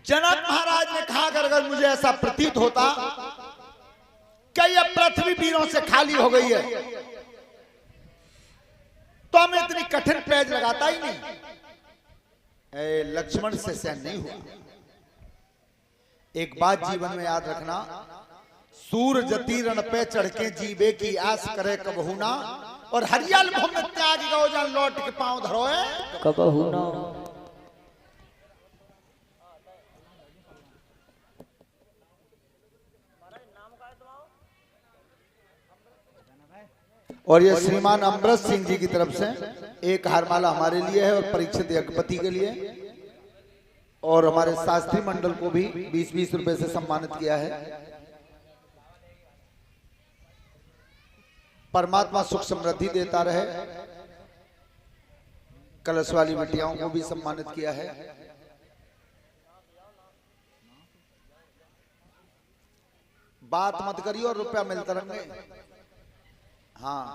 जनक महाराज ने कहा अगर मुझे ऐसा प्रतीत होता कि यह पृथ्वी वीरों से खाली हो गई है तो मैं इतनी कठिन पेज लगाता ही नहीं। लक्ष्मण से सहन नहीं हुआ। एक बात जीवन में याद रखना, सूर जति रण पे चढ़ के जीवे की आस करे कबहू ना, और हरियल भूमि त्याग गो जान लौट के पांव धरोए कबहू ना। और ये श्रीमान अमृत सिंह जी की तरफ से एक हारमाला हमारे लिए है और परीक्षित यज्ञपति के लिए, और हमारे शास्त्री मंडल को भी 20-20 रुपए से सम्मानित किया है। परमात्मा सुख समृद्धि देता रहे। कलश वाली बिटियाओं को भी सम्मानित किया है। बात मत करिए और रुपया मिलता रहेंगे। हाँ,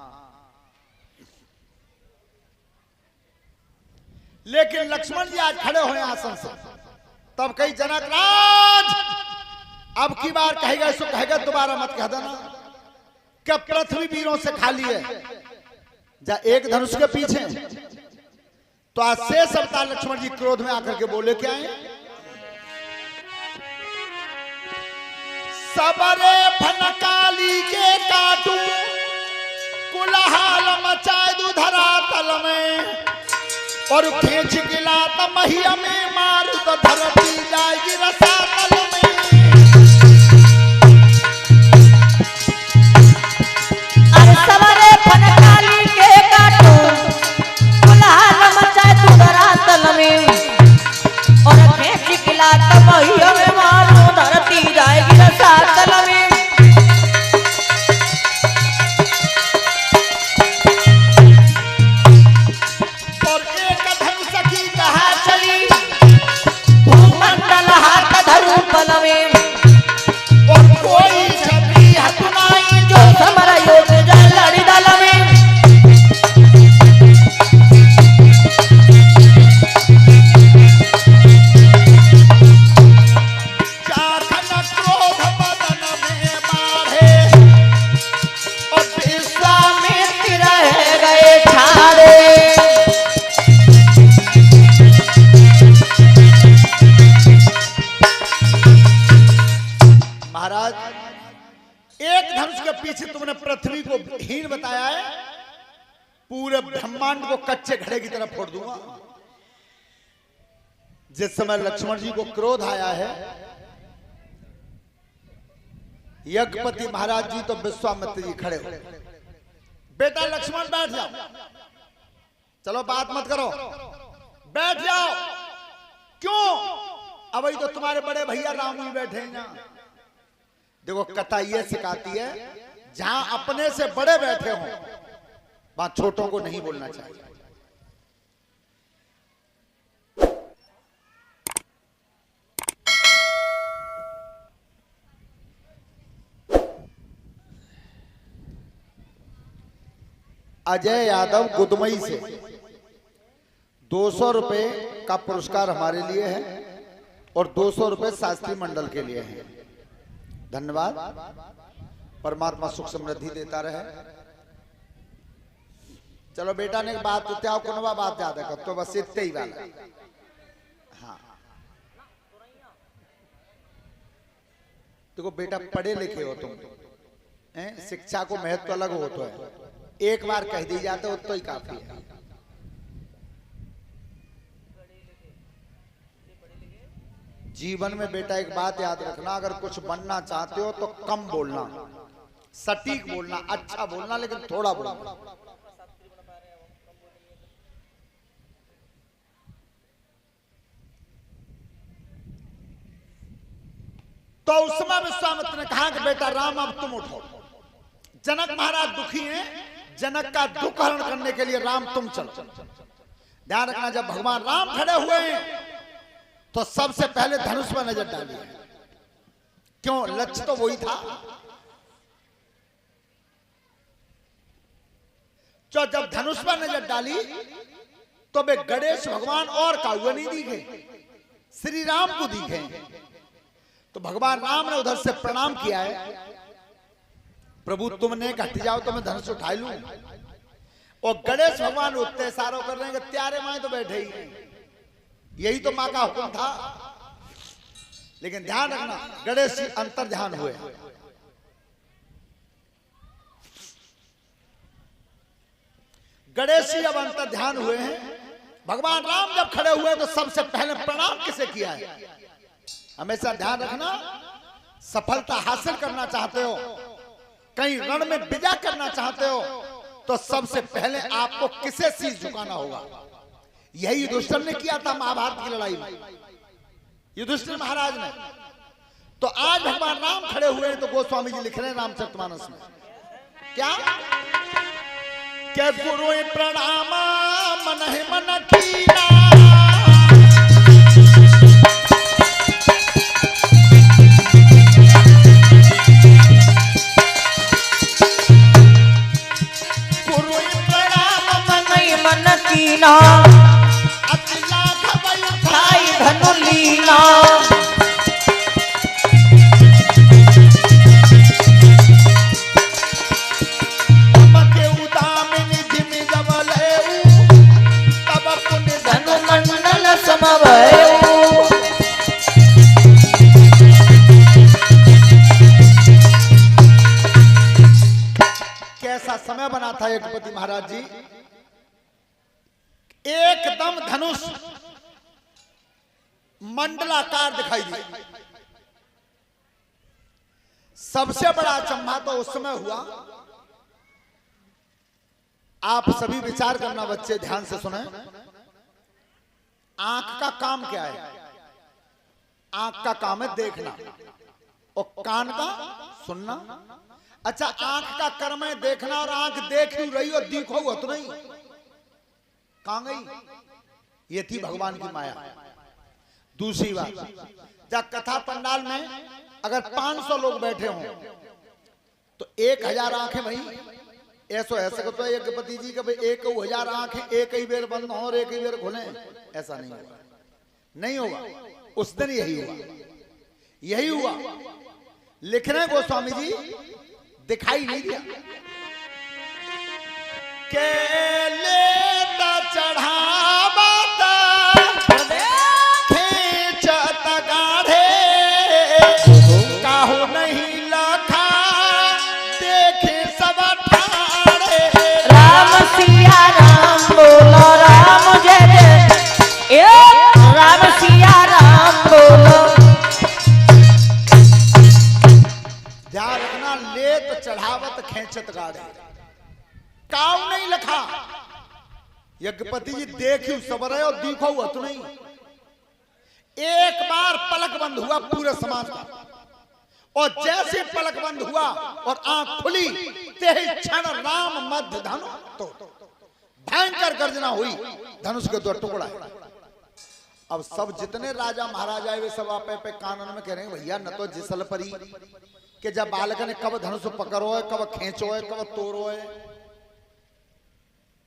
लेकिन लक्ष्मण जी आज खड़े हुए आसन से, तब कही जनक राज अब की बार कहेगा सो कहेगा, दोबारा मत कह देना क्या पृथ्वी वीरों से खाली है। जा एक धनुष के पीछे तो आज शेष अवतार लक्ष्मण जी क्रोध में आकर के बोले क्या है, सबरे फनकाली के काटू कुलहाल मचाए दुधरा तल में, और खींच गिला त महिया में मारू तो धरती जाएगी रसातल में। अरे सवरे फनकाली के काटू कुलहाल मचाए दुधरा तल में, और खींच गिला त महिया में मारू धरती जाएगी रसातल में। और कोई छवि हथुनाई जो समर योग लड़ी दल में, चाखन क्रोध बदन में बाढ़े, और विश्वामित्र रह गए ठाड़े। महाराज एक धनुष के पीछे तुमने पृथ्वी को हीन बताया है, पूरे ब्रह्मांड को कच्चे घड़े की तरफ फोड़ दूंगा। जिस समय लक्ष्मण जी को क्रोध आया है, यज्ञपति महाराज जी तो विश्वामित्र जी खड़े हो, बेटा लक्ष्मण बैठ जाओ, चलो बात मत करो, बैठ जाओ। क्यों? अब वही तो तुम्हारे बड़े भैया राम जी बैठे हैं ना। देखो कथा ये सिखाती है, जहां अपने से बड़े बैठे हों वहां छोटों को नहीं बोलना चाहिए। अजय यादव गुदमई से 200 रुपए का पुरस्कार हमारे लिए है, और 200 रुपए शास्त्री मंडल के लिए है। धन्यवाद। परमात्मा सुख समृद्धि देता रहे। चलो बेटा ने बात तो त्याग को बात ज्यादा कर, तो बस इतने ही वाला। हाँ देखो बेटा पढ़े लिखे हो तुम, शिक्षा को महत्व अलग हो तो है, एक बार कह दी जाते हो तो ही काफी है। जीवन में बेटा एक बात याद रखना, अगर कुछ बनना चाहते हो तो कम बोलना, सटीक बोलना, अच्छा बोलना, लेकिन थोड़ा बोलना। तो उस समय विश्वामित्र ने कहा कि बेटा राम अब तुम उठो। जनक महाराज दुखी हैं, जनक का दुख हरण करने के लिए राम तुम चलो। ध्यान रखना, जब भगवान राम खड़े हुए हैं तो सबसे पहले धनुष पर नजर डाली। क्यों? लक्ष्य तो वही था। तो जब धनुष पर नजर डाली तो वे गणेश भगवान और काहुआ नहीं दिखे, श्री राम को दिखे तो भगवान राम ने उधर से प्रणाम किया है, प्रभु तुमने हट जाओ तो मैं धनुष उठा लूं। और गणेश भगवान उठते इशारों कर रहे हैं कि त्यारे माए तो बैठे ही, यही तो मां का हुक्म था। लेकिन ध्यान रखना गणेश जी अंतर ध्यान हुए, गणेश जी अब अंतर ध्यान हुए हैं। भगवान राम जब खड़े हुए तो सबसे पहले प्रणाम किसे किया है? हमेशा ध्यान रखना, सफलता हासिल करना चाहते हो, कहीं रण में विजय करना चाहते हो, तो सबसे पहले आपको किसे शीश झुकाना होगा। यही युधिष्ठिर ने किया था महाभारत की लड़ाई में, युधिष्ठिर महाराज ने। तो आज भगवान राम खड़े हुए हैं तो गोस्वामी जी लिख रहे हैं रामचरितमानस में क्या, गुरु प्रणाम मन है मन कीना, गुरु प्रणाम मन है मन कीना, अतिला खबई खाई धनु लीना। कैसा समय बना था यज्ञपति महाराज जी, एकदम धनुष मंडलाकार दिखाई दी। सबसे बड़ा अचंभा तो उस समय हुआ, आप सभी विचार करना बच्चे, ध्यान से सुने। आंख का काम क्या है? आंख का काम है देखना, और कान का सुनना। अच्छा, आंख का कर्म है देखना, और आंख देख ही रही और दिखो हुआ तो नहीं, कहां गई? ये थी भगवान की माया। दूसरी बात, जब कथा पंडाल में अगर 500 लोग बैठे हों तो 1000 आंखें भाई ऐसे को तो यज्ञपति जी का 1000 आंखें एक ही बेर बंद हो और एक ही बेर खुले, ऐसा नहीं होगा, नहीं होगा। उस दिन यही हुआ, यही हुआ। लिख रहे गोस्वामी जी, दिखाई नहीं दिया के लेता चढ़ावता खींचत गाढ़े, काहू नहीं लखा देखे सब ठाड़े। राम सिया राम बोलो राम जय जय, राम सिया राम बोलो। ध्यान रखना, लेत चढ़ावत खेचत गाड़े, काऊ नहीं लखा। यज्ञपति जी देखियो सबर है और दिखो हुआ तो नहीं। एक बार पलक बंद हुआ पूरे समाज का, और जैसे पलक बंद हुआ और आंख खुली, ते क्षण राम मध्य धनु तो भयंकर गर्जना हुई, धनुष के 2 टुकड़ा। अब सब जितने राजा महाराजा है वे सब आपे पे कानन में कह रहे हैं, भैया न तो जिसल परी कि जब बालक ने कब धनुष पकड़ो है, कब खींचो है, कब तोड़ो है।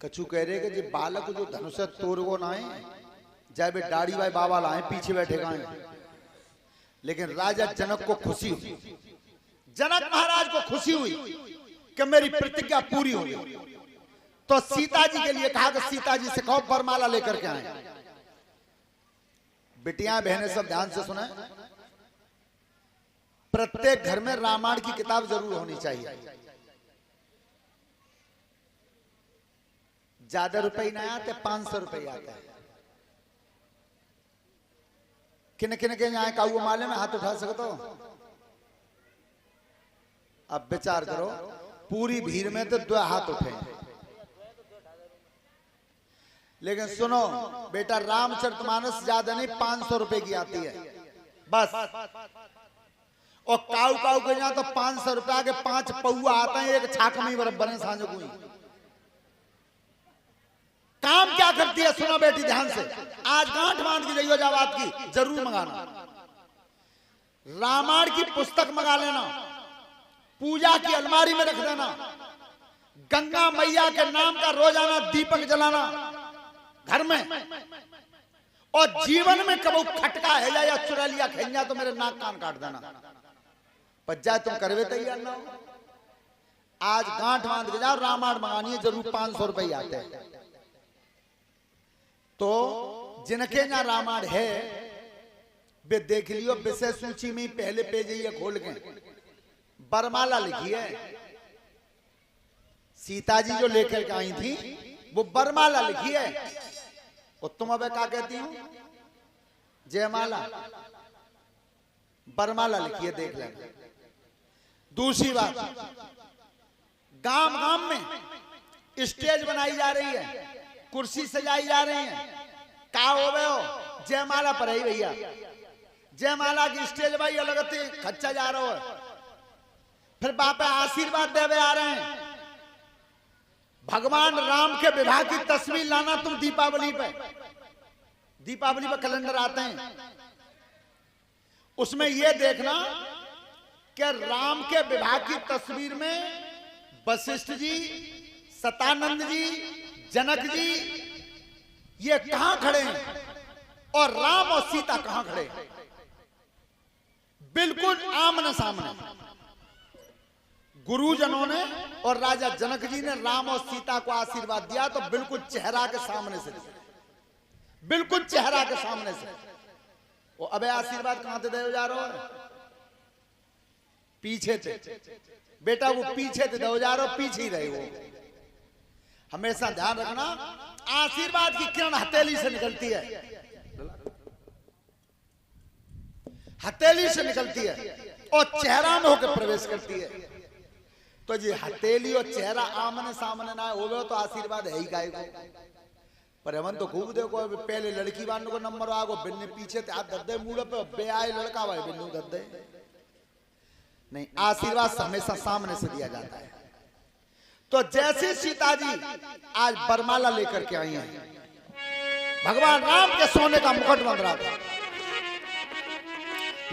कछु कह रहे कि जी बालक जो धनुष तोड़ो ना है, चाहे वे दाढ़ी भाई बाबा लाए पीछे बैठे गए। लेकिन राजा जनक को खुशी हुई, जनक महाराज को खुशी हुई कि मेरी प्रतिज्ञा पूरी हो गई। तो सीता जी के लिए कहा कि सीता जी से कहो वरमाला लेकर के आए। बिटियां बहनें सब ध्यान से सुने, प्रत्येक घर में रामायण की किताब जरूर होनी चाहिए। ज्यादा रुपए नहीं आते, 500 रुपए आते हैं। किन किन के यहाँ काऊ माले में हाथ उठा सकते हो? अब विचार करो, पूरी भीड़ में तो 2 हाथ उठे। लेकिन सुनो बेटा, रामचरितमानस ज्यादा नहीं, 500 रुपए की आती है बस। और काऊ काऊ के यहाँ तो 500 रुपया के 5 पौआ आते हैं, एक छाक में बराबर है सांझ को। काम क्या करती है सुनो बेटी ध्यान से, आज गांठ बांध की रही हो बात की, जरूर मंगाना। रामायण की पुस्तक मंगा लेना, पूजा की अलमारी में रख देना, गंगा मैया के नाम का रोजाना दीपक जलाना घर में, और जीवन में कबू खटका है या चुरा लिया खेलना तो मेरे नाक कान काट देना। पर जाए तुम करवे तैयार ना हो। आज गांठ बांध के जाओ, रामायण मंगानी है जरूर 500 रुपये आते हैं। तो जिनके यहाँ रामायण है वे देख लियो, विषय सूची में पहले पेज ये खोल के बरमाला लिखी है। सीता जी जो लेकर के आई थी वो बरमाला लिखी है। और तुम अब क्या कहती हो? जयमाला। बरमाला लिखी है, देख लेना। दूसरी बात, गांव गांव में स्टेज बनाई जा रही है, कुर्सी सजाई जा रही है। का हो गए हो? जयमाला पर ही भैया, जयमाला की स्टेज भाई अलग थी, खच्चा जा रहा है। फिर बापे आशीर्वाद देवे आ रहे हैं। भगवान राम के विवाह की तस्वीर लाना तुम दीपावली पे कैलेंडर आते हैं, उसमें यह देखना कि राम के विवाह की तस्वीर में वशिष्ठ जी, सतानंद जी, जनक जी ये कहां खड़े हैं और राम और सीता कहां खड़े हैं? बिल्कुल आमने सामने। गुरुजनों ने और राजा जनक जी ने राम और सीता को आशीर्वाद दिया तो बिल्कुल चेहरा के सामने से, बिल्कुल चेहरा के सामने से। वो अबे आशीर्वाद कहां से दे जा रहा है? पीछे थे बेटा, वो पीछे थे दे जा रहे हो, पीछे ही रहे वो। हमेशा ध्यान रखना, आशीर्वाद की किरण हथेली से निकलती है, हथेली से निकलती है और चेहरा में होकर प्रवेश करती है। तो जी हथेली और चेहरा आमने सामने ना हो तो आशीर्वाद है ही गाय को। पर हमन तो खूब देखो, पहले लड़की बांध को नंबर आगो, बिन्ने पीछे थे, आप दद्दे मुड़ पे बे आए लड़का भाई बिन्नू दद्दे नहीं। आशीर्वाद हमेशा सामने से दिया जाता है। तो जैसे सीता जी आज बरमाला लेकर के आई हैं, भगवान राम के सोने का मुकुट बन रहा था,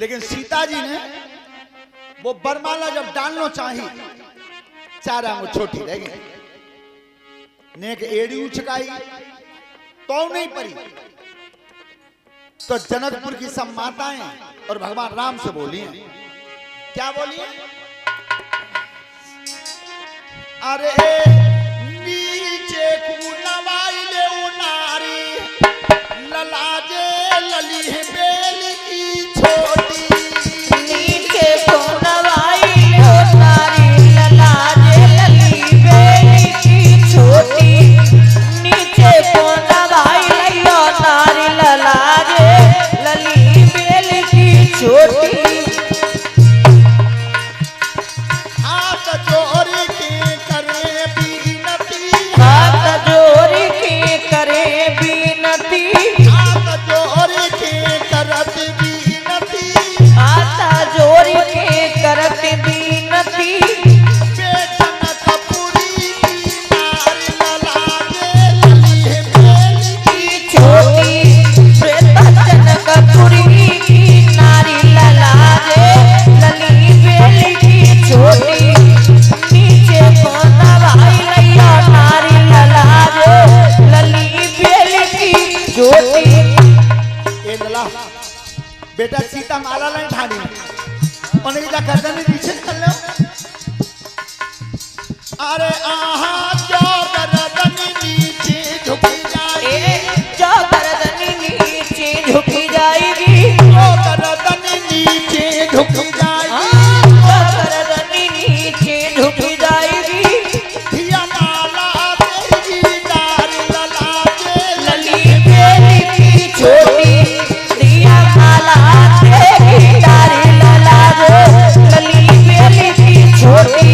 लेकिन सीता जी ने वो बरमाला जब डालना चाही, 4 आंगुल छोटी रह गई, नेक एड़ी उछकाई तो नहीं पड़ी। तो जनकपुर की सब माताएं और भगवान राम से बोली हैं, क्या बोली है? अरे नीचे कुनवाई ले नारी, ललाजे लली बेल की छोटी। नीचे कुनवाई ले नारी, ललाजे लली बेल की छोटी। नीचे कुनवाई ले नारी, ललाजे लली बेल की छोटी। बेटा सीता माला लाइन ठाड़ी उन्हें क्या करते नहीं, पीछे निकल लो। अरे आहा क्या गर्दन नीचे झुकी जाएगी, क्या गर्दन नीचे झुकी जाएगी, क्या गर्दन नीचे झुकी जाएगी, क्या गर्दन नीचे झुकी जाएगी। दिया माला तेरी डारी ललाजे लली बेली की छोटी, दिया माला तेरी डारी ललाजे लली बेली की छोटी।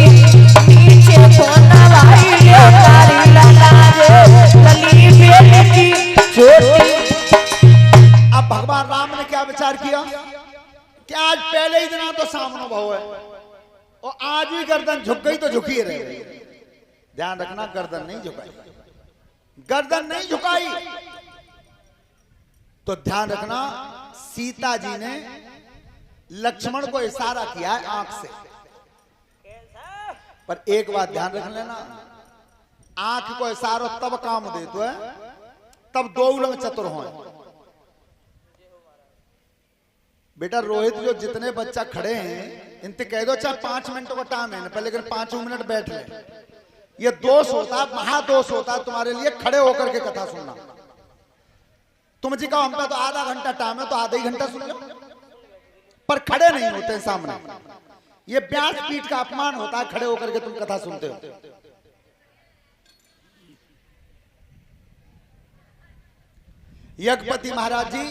नीचे कोना भाई ले डारी ललाजे लली बेली की छोटी। अब भगवान राम ने क्या विचार किया कि आज पहले ही दिन तो सामने भाव है और आज भी गर्दन झुक गई तो झुकी रहे। ध्यान रखना, गर्दन नहीं झुकाई, गर्दन नहीं झुकाई। तो ध्यान रखना, सीता जी ने लक्ष्मण को इशारा किया है आंख से। पर एक बात ध्यान रख लेना, आंख को इशारा तब काम दे तो है तब दो उलंग चतुर हो। बेटा रोहित जो जितने बच्चा खड़े हैं इनसे कह दो चाहे 5 मिनटों का टाइम है पहले, लेकिन 5 मिनट बैठ ले। ये दोष होता है, महादोष होता है तुम्हारे लिए खड़े होकर के कथा सुनना। तुम जी कहो हम पे तो आधा घंटा टाइम है तो आधा ही घंटा सुन लो, पर खड़े नहीं होते सामने। ये व्यासपीठ का अपमान होता है खड़े होकर के तुम कथा सुनते हो। यज्ञपति महाराज जी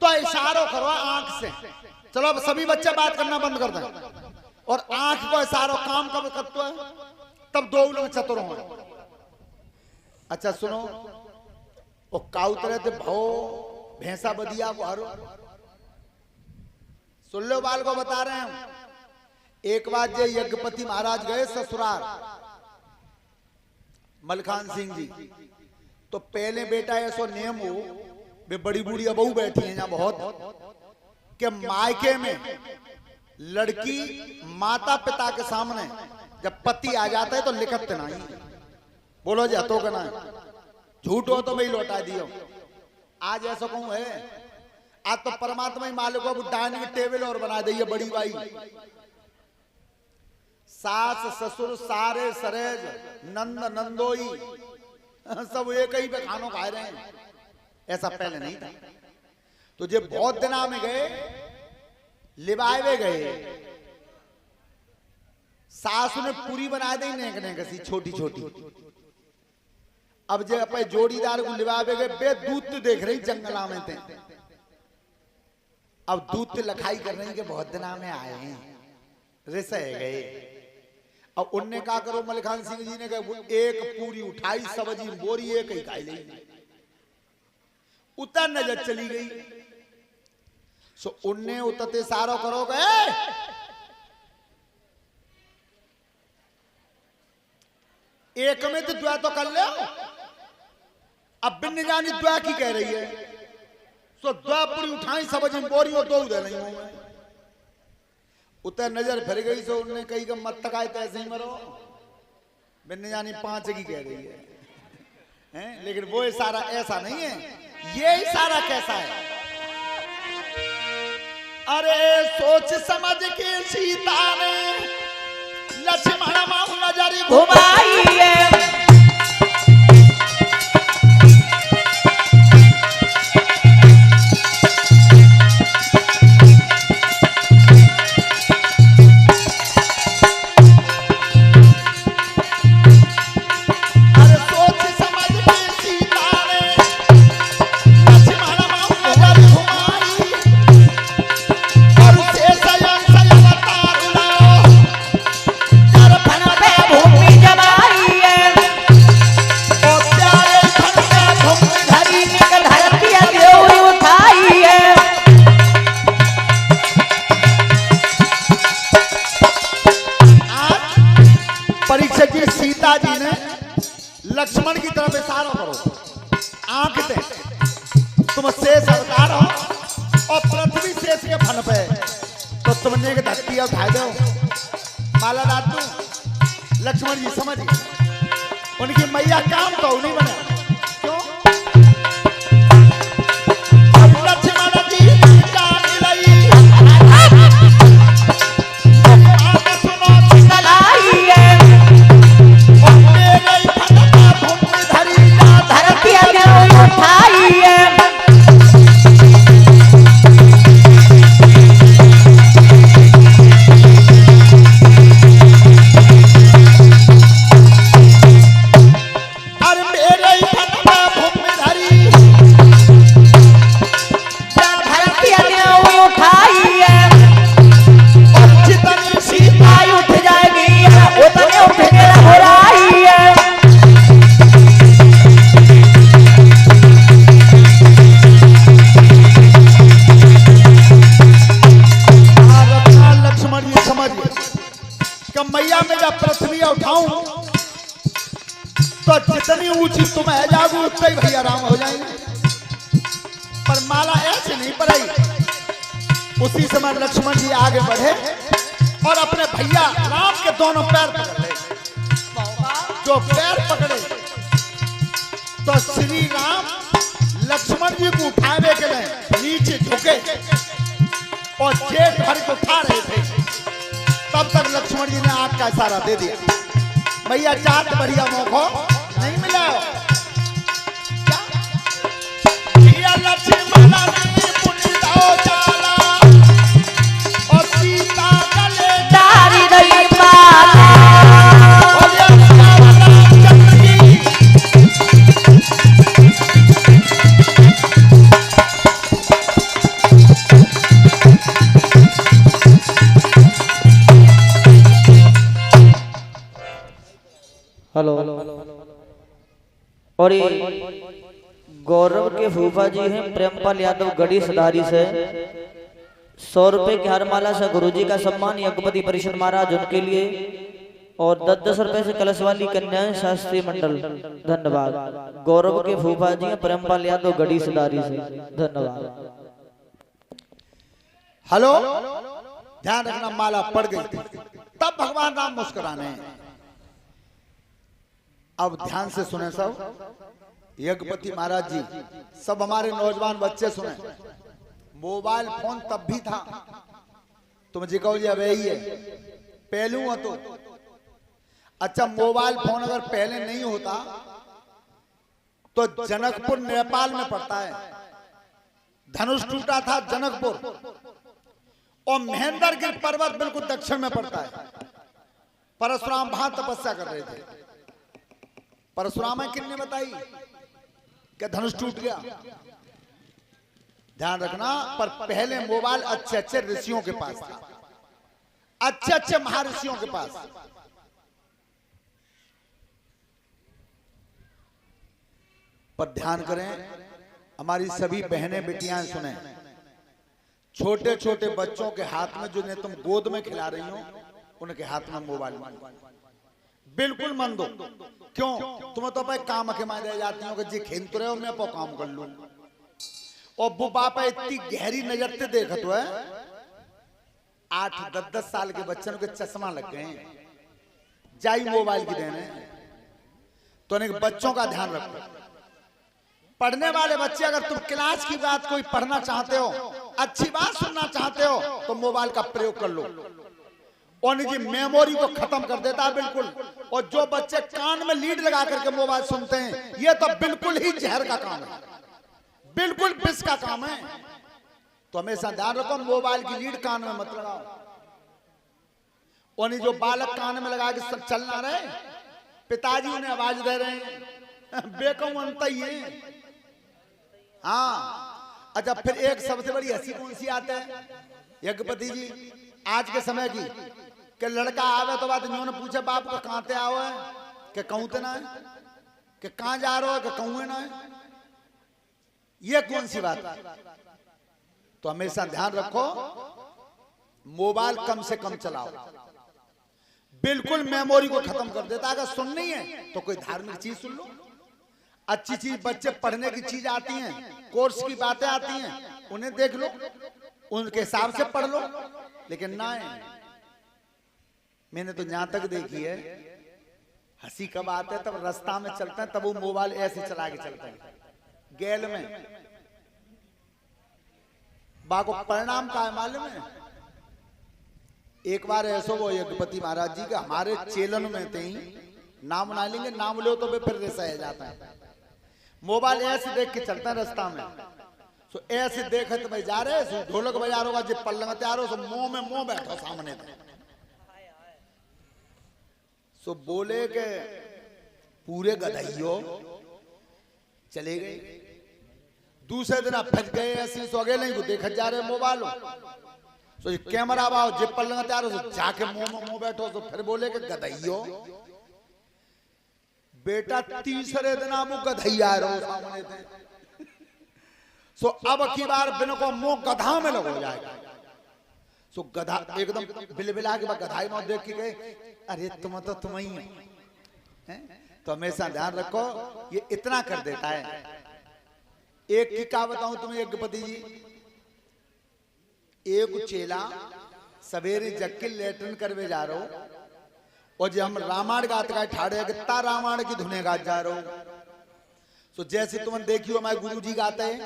तो इशारों करो आंख से। चलो अब सभी बच्चे बात करना बंद कर दें और आंख को इशारों काम कब करते हैं तब दो लोग चतुर हो। अच्छा सुनो, वो काउतरे थे भो भैंसा बदिया वो हरो सुन लो, बाल को बता रहे हैं। एक बार जो यज्ञपति महाराज गए ससुराल मलखान सिंह जी, तो पहले बेटा ऐसो नियम हो वे बड़ी बूढ़ी बहू बैठी हैं यहाँ बहुत कि मायके में लड़की माता पिता के सामने जब पति आ जाता है तो लिखते नहीं, बोलो जी हतो का ना, झूठ हो तो मैं लौटा दियो। आज ऐसा कहूं है, आज तो परमात्मा ही मालिक को डाइनिंग टेबल और बना दी बड़ी बाई, सास ससुर सारे सरेज नंद नंदोई सब एक ही पे खानों खा रहे हैं। ऐसा पहले नहीं था। तो जब बहुत दिना में गए लिबाए गए, सासु ने पूरी बना दी नेक कसी छोटी छोटी। अब जब अपने जोड़ीदार को लिबाए गए बे दूध देख रही जंगला में थे, अब दूध लखाई कर रही कि बहुत दिना में आए हैं रिसह गए। अब उनने कहा करो मलखान सिंह जी ने कहा एक पूरी उठाई सब्जी बोरी एक ही खाई ली, उतर नजर चली गई। सो उनने उतरते सारो करो गए एक में तो दुआ तो कर लो, अब बिन जानी दुआ की कह रही है। सो दुआ पूरी उठाई सब्जी बोरी और दो उधर नहीं हूं मैं। उतर नजर फिर गई सो उनने कही कि मत तकाए तो ऐसे ही मरो, बिन जानी 5 की कह रही है, लेकिन वो इशारा ऐसा नहीं है। ये इशारा कैसा है? अरे सोच समझ के सीता ने लक्ष्मण माऊ नजर घुमाई है। लक्ष्मण की तरफ इशारा करो आंख से, तुम शेष अवतार हो और पृथ्वी शेष के फन पे, तो तुमने एक धरती उठा दो माला दादू। लक्ष्मण जी समझ उनकी मैया काम तो नहीं बने क्यों? लक्ष्मण जी जान लई सुनो चलाई है उठाई है। मैया में जब पृथ्वी उठाऊं तो जितनी ऊंची तुम है जागू उतना ही भैया राम हो जाएंगे, पर माला ऐसे नहीं पड़ेगी। उसी समय लक्ष्मण जी आगे बढ़े और अपने भैया राम के दोनों पैर पकड़ ले। जो पैर पकड़े तो श्री राम लक्ष्मण जी को उठावे के लिए नीचे झुके और जेठ भर को उठा रहे थे, तब तक लक्ष्मण जी ने आंख का इशारा दे दिया, भैया चाट बढ़िया मौको नहीं मिला। क्या लक्ष्मण ने पुनीता जाला और सीता गले तारी रही माला। हेलो। और ये गौरव के फूफा जी हैं प्रेमपाल यादव गढ़ी सदारी से 100 रुपए की हारमाला से गुरुजी का सम्मान यज्ञपति परिषद महाराज उनके लिए, और 10-10 रुपए से कलश वाली कन्याएं शास्त्रीय मंडल। धन्यवाद। गौरव के फूफा जी हैं प्रेमपाल यादव गढ़ी सदारी से। धन्यवाद। हेलो, ध्यान रखना, माला पड़ गई थी तब भगवान राम मुस्कुराने। अब ध्यान से सुने सब, यज्ञपति महाराज जी, सब हमारे नौजवान बच्चे सुने। मोबाइल फोन तब भी था, तुम जी कहो जी अब यही है, पहलू हो तो अच्छा। मोबाइल फोन अगर पहले नहीं होता तो जनकपुर नेपाल में पड़ता है, धनुष टूटा था जनकपुर, और महेंद्रगिरी पर्वत बिल्कुल दक्षिण में पड़ता है। परशुराम वहां तपस्या कर रहे थे। परशुराम किन्ने बताई कि धनुष टूट गया। ध्यान रखना, पर पहले मोबाइल अच्छे अच्छे ऋषियों के पास था, अच्छे अच्छे महर्षियों के पास। पर ध्यान करें, हमारी सभी बहनें बेटियां सुने, छोटे छोटे बच्चों के हाथ में, जो ने तुम गोद में खिला रही हो, उनके हाथ में मोबाइल बिल्कुल मन दो। क्यों? तुम्हें तो भाई काम के माय दे जाती हो कि जी खेल तो रहे हो, मैं काम कर लूं। और वो बाप इतनी गहरी नजर से देखत हुआ, 8-10 साल के बच्चों के चश्मा लग गए, जाई मोबाइल की देने। तो बच्चों का ध्यान रखो। पढ़ने वाले बच्चे, अगर तुम क्लास की बात कोई पढ़ना चाहते हो, अच्छी बात सुनना चाहते हो, तो मोबाइल का प्रयोग कर लो। और जी मेमोरी को खत्म कर देता है बिल्कुल। और जो बच्चे कान में लीड लगा करके मोबाइल सुनते हैं, ये तो बिल्कुल ही जहर का काम है, बिल्कुल विष का काम है। तो हमेशा ध्यान रखो, मोबाइल की लीड कान में मत लगाओ। और जो बालक कान में लगा के सब चलना रहे, पिताजी उन्हें आवाज दे रहे हैं, बेकम अंत ही है। हाँ, अच्छा, फिर एक सबसे बड़ी हंसी कौन सी आता है यज्ञपति जी आज के समय की, कि लड़का आवे तो बात इन्होंने पूछे बाप को कहां ते आओ है, कि कहूं ते ना है, कि कहां जा रहे हो, कि कहूं ना है। ये कौन सी बात है? तो हमेशा ध्यान रखो, मोबाइल कम से कम चलाओ, बिल्कुल मेमोरी को खत्म कर देता। अगर सुननी है तो कोई धार्मिक चीज सुन लो, अच्छी चीज, बच्चे पढ़ने की चीज आती हैं, कोर्स की बातें आती हैं, उन्हें देख लो, उनके हिसाब से पढ़ लो। लेकिन ना है, मैंने तो यहां तक देखी है, हंसी कब आते है, तब रास्ता में चलते हैं, तब वो मोबाइल ऐसे चला के चलते हैं, गैल में। बाको परिणाम का है मालूम है? एक बार ऐसा वो यज्ञपति महाराज जी का हमारे चेलन में थे, नाम ना लेंगे, नाम लो तो फिर रेसा जाता है। मोबाइल ऐसे देख के चलता है रास्ता में, तो ऐसे देखे तो भाई जा रहे, ढोलक बजा रहा होगा, जब पल्लंग तैयार हो, तो मुंह में मुंह बैठो सामने थे। सो बोले के पूरे गधइयो चले गए। दूसरे दिन फंस गए ऐसे, सो अगले नहीं को देखा जा रहे मोबाइल, तो कैमरा बाओ, जब पल्लंग तैयार हो, तो जाके मुंह में मुंह बैठो। तो फिर बोले के गधइयो बेटा, तीसरे दिन आप गधैया रहो सामने थे। सो अब की बार बिन को मुंह गधा में लग हो जाएगा। सो गधा एकदम बिलबिला के बाद गधाई में देख के गए, अरे तुम ही हैं। तो हमेशा ध्यान रखो, ये इतना कर देता है। एक की क्या बताऊं तुम्हें यज्ञपति जी, एक चेला सवेरे जग के लेटरिन करवे जा रहा हो, और जो हम रामायण गात का ठाड़े कितना रामायण की धुने गात जा रहा हूं। तो जैसे तुमने देखियो हमारे गुरु जी गाते हैं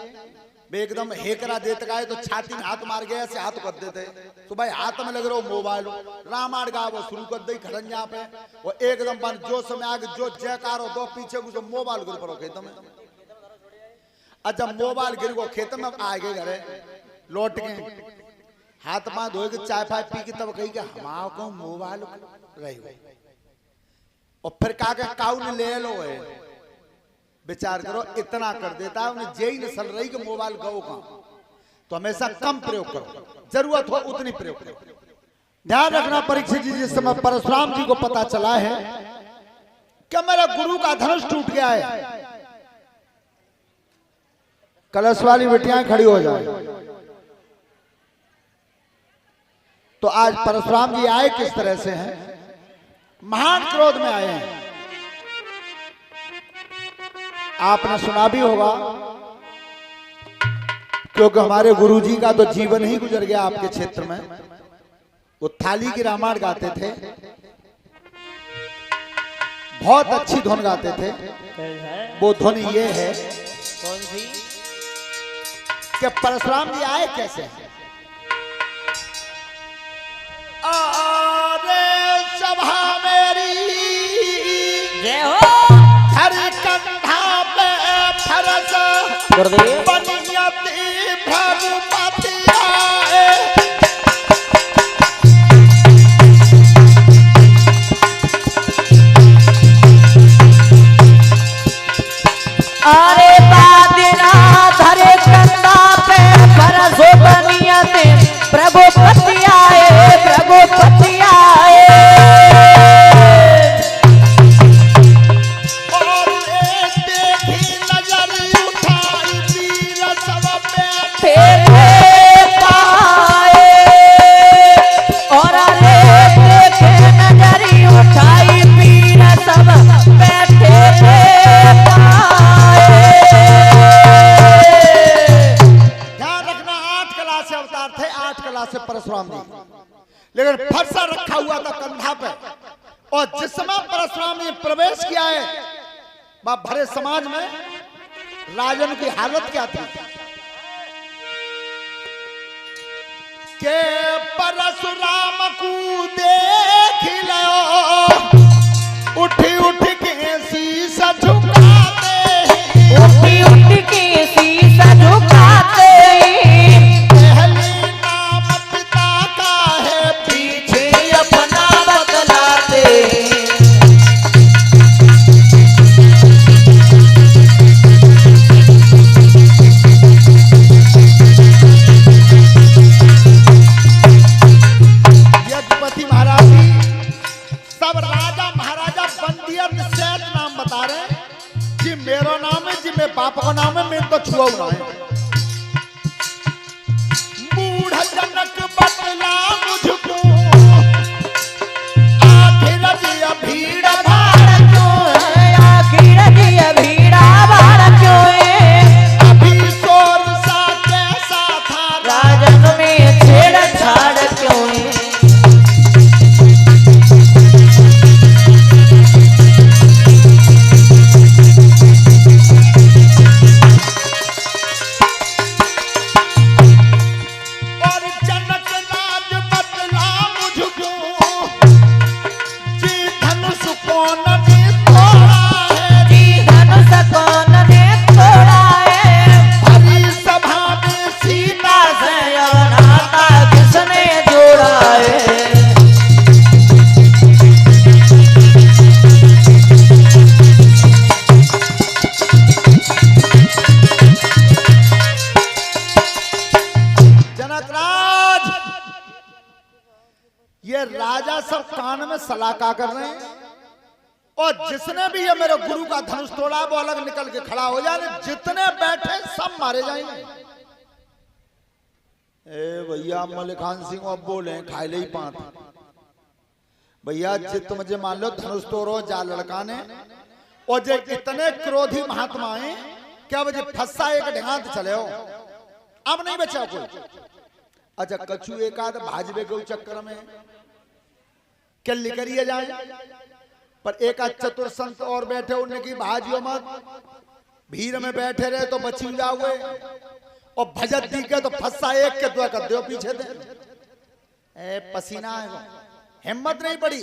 वे एकदम हेकरा देते गाए तो छाती में हाथ मार गए ऐसे हाथ कर देते तो भाई हाथ में लग रहा हो मोबाइल रामायण गा वो शुरू कर दे खड़ंजा पे वो एकदम बन जो समय आगे जो जयकार हो दो पीछे कुछ मोबाइल गिर पड़ो खेत में। अच्छा मोबाइल गिर गो खेत में आ गए घरे लौट के हाथ पांव धोए के चाय फाय पी के तब कही के हमारा को मोबाइल रही गई और फिर का काऊ ने ले लो है विचार करो इतना कर देता है उन्हें जेई नसल रही कि मोबाइल गो का तो हमेशा कम प्रयोग करो जरूरत हो उतनी प्रयोग करो। ध्यान रखना परीक्षित जी जिस समय परशुराम जी को पता चला है कि मेरा गुरु का धनुष टूट गया है कलश वाली बेटियां खड़ी हो जाए तो आज परशुराम जी आए किस तरह से हैं महान क्रोध में आए हैं। आपने सुना भी होगा क्योंकि हमारे गुरुजी का तो जीवन ही गुजर गया आपके क्षेत्र में। वो थाली की रामायण गाते थे बहुत अच्छी धुन गाते थे। वो धुन ये है कौन सी कि परशुराम जी आए कैसे अरे सभा मेरी जय हो हरि कंधा पे फरस गुरुदेव बनियति भगवती आए अरे बादिना धरे कंधा पे फरस बनियति प्रभुपति आए प्रभुपति आए परशुराम जी लेकिन फरसा रखा हुआ था कंधा पे और जिस समय परशुराम ने प्रवेश किया है बाप भरे समाज में राजन की हालत क्या थी के परशुराम को देख लो उठी उठ के शीशा झुकाते उठी उठ के शीशा झुकाते बाप का नाम है मेरे तो छुआ हुआ है बूढ़ा जनक बतला मुझको आखिर दिया भीड़ भाड़ क्यों है आखिर दिया भीड़ा भाड़ क्यों है अभी शोर सा कैसा था राजन में छेड़छाड़ क्यों है सलाका कर रहे हैं और जिसने भी ये मेरे गुरु का धनुष तोड़ा वो अलग निकल के खड़ा हो जाए जितने बैठे सब मारे जाएंगे। ए भैया मलिक खान सिंह अब बोले खाए ले ही पांत भैया जित मुझे मान लो धनुष तोड़ो जा लड़का ने और जो इतने क्रोधी महात्माएं क्या वजह फंसा एक ढेंगात चले हो अब नहीं बचा कोई। अच्छा कछु एक आध भाजबे के चक्कर में क्या लिखरिए जाए। पर एक चतुर संत और बैठे, उन्हें की भाजियो मत, भीड़ में बैठे रहे तो बची जाओगे, और भजत दी के तो फंसा एक के दुआ कर दो पीछे दे। ए पसीना है, हिम्मत नहीं पड़ी,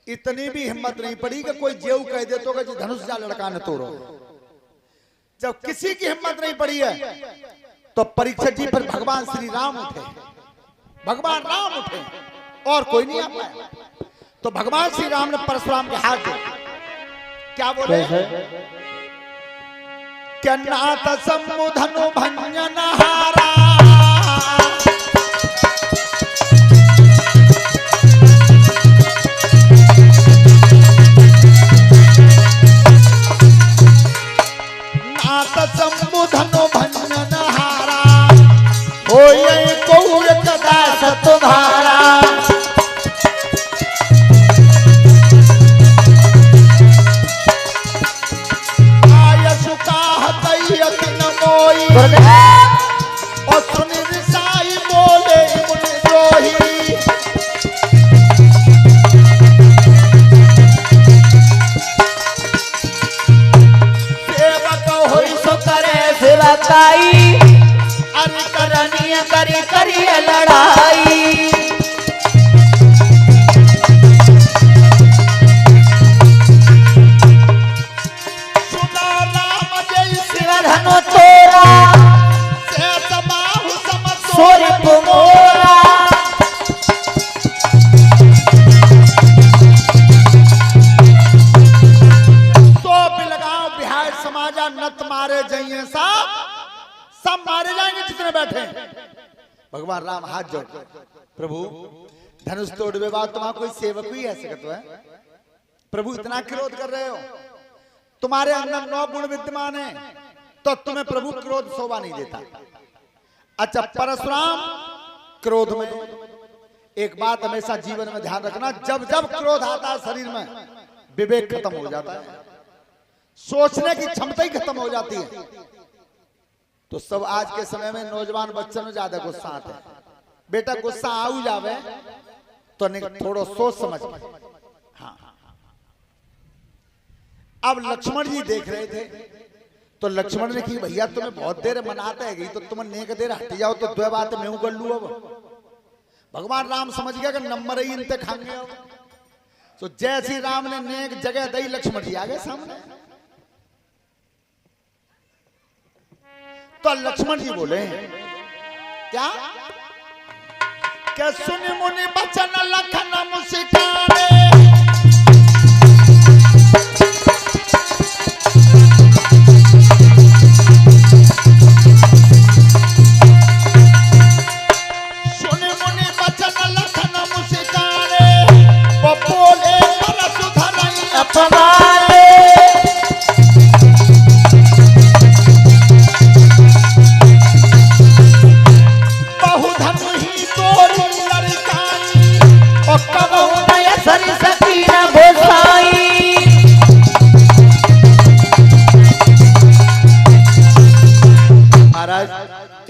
इतनी भी हिम्मत नहीं पड़ी कि कोई जेऊ कह दे तो कि धनुष जा लड़का ने तोड़ो। जब किसी की हिम्मत नहीं पड़ी है तो परीक्षित जी पर भगवान श्री राम उठे, भगवान राम उठे और कोई नहीं आ पाया। तो भगवान श्री राम ने परशुराम के हाथ जोड़े, क्या बोले? क्या नाथ सम्मु धनु भंजन हारा, नाथ सम्मु धनु भंजन हारा, होय को दास तुम्हारा। और सुनिर साई बोले मुनि द्रोही, सेवक होई सो करे सेवकाई, अरे करनिया करी करी लड़ाई। सुना राम जय शिव धनु तोरा, स्वरूप मोरा। तो भी लगाओ बिहार समाजा नत मारे जाइए, सब मारे जाएंगे जितने बैठे। भगवान राम हाथ जोड़, प्रभु धनुष तोड़वे बात तुम्हारा कोई सेवक भी ऐसे कहते है? प्रभु इतना क्रोध कर रहे हो, तुम्हारे अंदर 9 गुण विद्यमान है, तो तुम्हें प्रभु क्रोध शोभा नहीं देता। अच्छा, परशुराम क्रोध में, एक बात हमेशा जीवन में ध्यान रखना, जब जब क्रोध आता है शरीर में विवेक खत्म हो जाता है, सोचने की क्षमता ही खत्म हो जाती है। तो सब आज के समय में नौजवान बच्चों में ज्यादा गुस्सा आता है। बेटा गुस्सा आऊ जावे तो थोड़ा सोच समझ। हाँ, अब लक्ष्मण जी देख रहे थे, तो लक्ष्मण ने की भैया तुम्हें बहुत देर मनाते है, तो तुम नेक देर हट जाओ तो दो बात मैं कर लू। अब भगवान राम समझ गया कि नंबर ही इनते खाएंगे। तो जैसी राम ने नेक जगह दी, लक्ष्मण जी आ गए सामने। तो लक्ष्मण जी बोले क्या? क्या सुनि मुनि बचन लखन मुस्काने,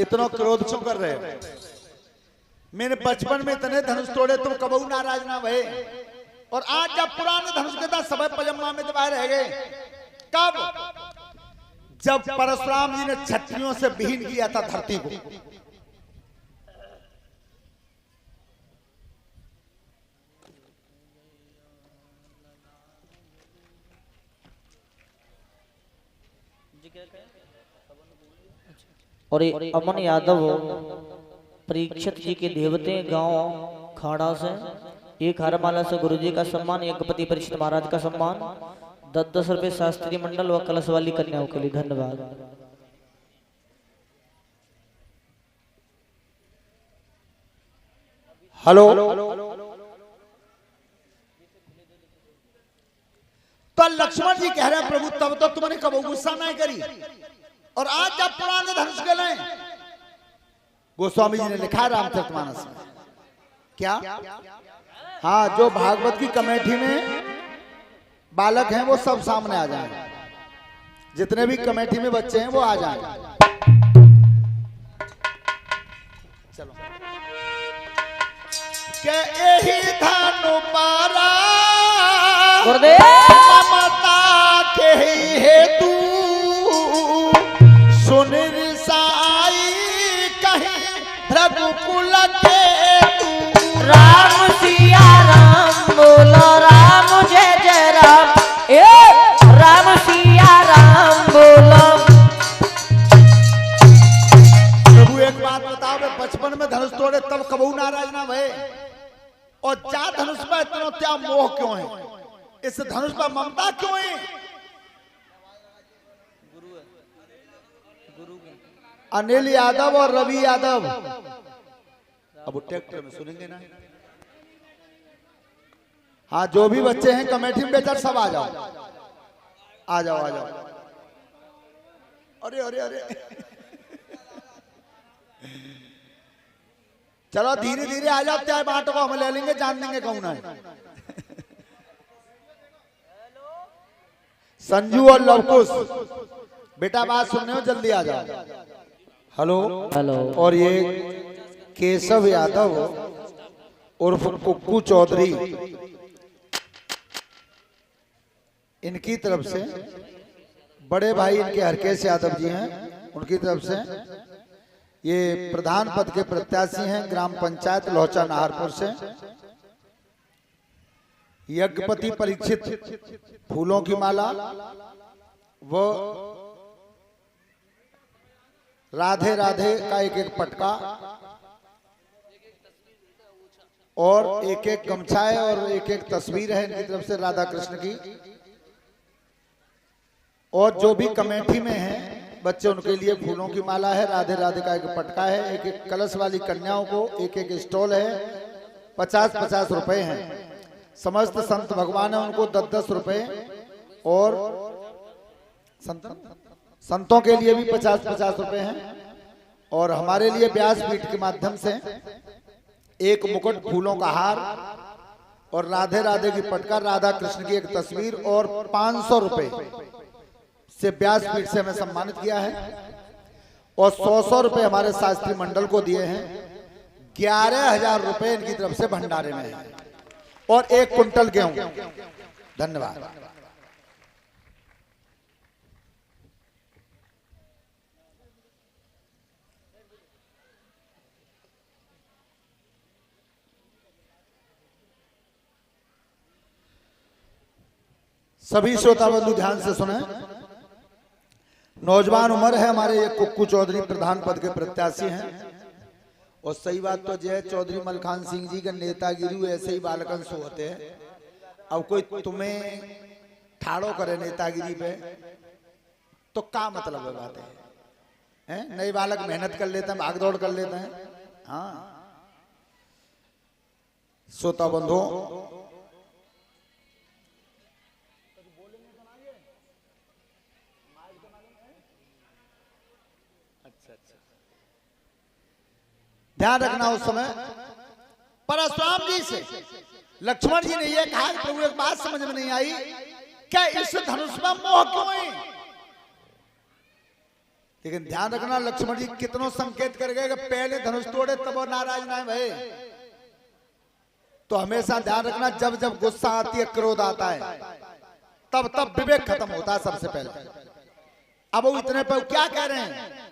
इतना क्रोध क्यों कर रहे हो? मेरे बचपन में इतने धनुष तोड़े, तुम कबू नाराज ना भये। और आज जब पुराने धनुष के साथ सब पजम्मा में दबाए रह गए। कब? जब परशुराम जी ने छत्रियों से विहीन किया था धरती को। और अमन यादव परीक्षित जी के देवते गांव खाड़ा से एक हारमाला से गुरुजी का सम्मान, एक पति परीक्षित महाराज का सम्मान, 10-10 रुपए शास्त्रीय मंडल व कलश वाली कन्याओं के लिए धन्यवाद। हेलो, तो लक्ष्मण जी कह रहे हैं प्रभु तब तो तुमने कबू गुस्सा नहीं करी, और आज जब पुराने धनुष के लिए गोस्वामी जी ने लिखा है रामचरितमानस में क्या? हाँ, जो भागवत की कमेटी में बालक हैं वो सब सामने आ जाएं, जितने भी कमेटी में बच्चे हैं वो आ जाएं। चलो के यही धनु पारा गुरुदेव ममता के हेतु सुन साई कहीं रघुकुल के तू। राम सिया राम बोलो राम जय जय राम ए राम सिया राम बोलो। प्रभु एक बात बताओ, बचपन में धनुष तोड़े तब कबू नाराज ना भये, और जा धनुष पर इतना क्या मोह क्यों है, इस धनुष पर ममता क्यों है? अनिल यादव और रवि यादव अब वो ट्रैक्टर में सुनेंगे ना। हाँ, जो भी बच्चे हैं कमेटी में बेहतर सब आ जाओ, आ जाओ, आ जाओ। अरे अरे अरे चलो धीरे धीरे आ जाओ, चाय बांटो को हम ले लेंगे, जान देंगे कौन है। संजू और लवकुश बेटा बात सुनने हो, जल्दी आ जाओ। Hello hello. और ये केशव यादव उर्फ कुक्कू चौधरी, इनकी तरफ से बड़े भाई इनके हरकेश यादव जी हैं, उनकी तरफ से ये प्रधान पद के प्रत्याशी हैं ग्राम पंचायत लोहचा नाहरपुर से। यज्ञपति परीक्षित फूलों की माला, वो राधे राधे का एक एक पटका और एक एक गमछा है और एक एक तस्वीर है इनकी तरफ से राधा कृष्ण की। और जो भी कमेटी में है बच्चे, उनके लिए फूलों की माला है, राधे राधे का एक पटका है, एक एक कलश वाली कन्याओं को एक एक स्टॉल है, 50-50 रुपए हैं। समस्त संत भगवान है उनको 10-10 रुपए, और संतों के लिए भी 50-50 रुपए हैं। और हमारे लिए व्यासपीठ के माध्यम से एक मुकुट, फूलों का हार और राधे राधे की पटका, राधा कृष्ण की एक तस्वीर और 500 रुपए से व्यासपीठ से हमें सम्मानित किया है। और 100 रुपए हमारे शास्त्री मंडल को दिए हैं। 11,000 रुपए इनकी तरफ से भंडारे में है, और 1 कुंटल गेहूं। धन्यवाद। सभी श्रोता बंधु ध्यान से सुने। नौजवान उम्र है हमारे ये कुक्कू चौधरी प्रधान पद के प्रत्याशी हैं। और सही बात तो जय चौधरी मलखान सिंह जी का नेतागिरी ऐसे ही बालकन सो होते हैं। अब कोई तुम्हें ठाड़ो करे नेतागिरी पे तो क्या मतलब है बात है? नए बालक मेहनत कर लेते हैं, भागदौड़ कर लेते हैं। हाँ श्रोता बंधु, ध्यान रखना। उस समय परशुराम जी से लक्ष्मण जी ने यह कहा, प्रभु एक बात समझ में नहीं आई, क्या इस धनुष में मोह क्यों है? लेकिन ध्यान रखना, लक्ष्मण जी कितनों संकेत कर गए कि पहले धनुष तोड़े तब वो नाराज ना भये। तो हमेशा ध्यान रखना, जब जब गुस्सा आती है, क्रोध आता है, तब तब विवेक खत्म होता है सबसे पहले। अब वो इतने पर क्या कह रहे हैं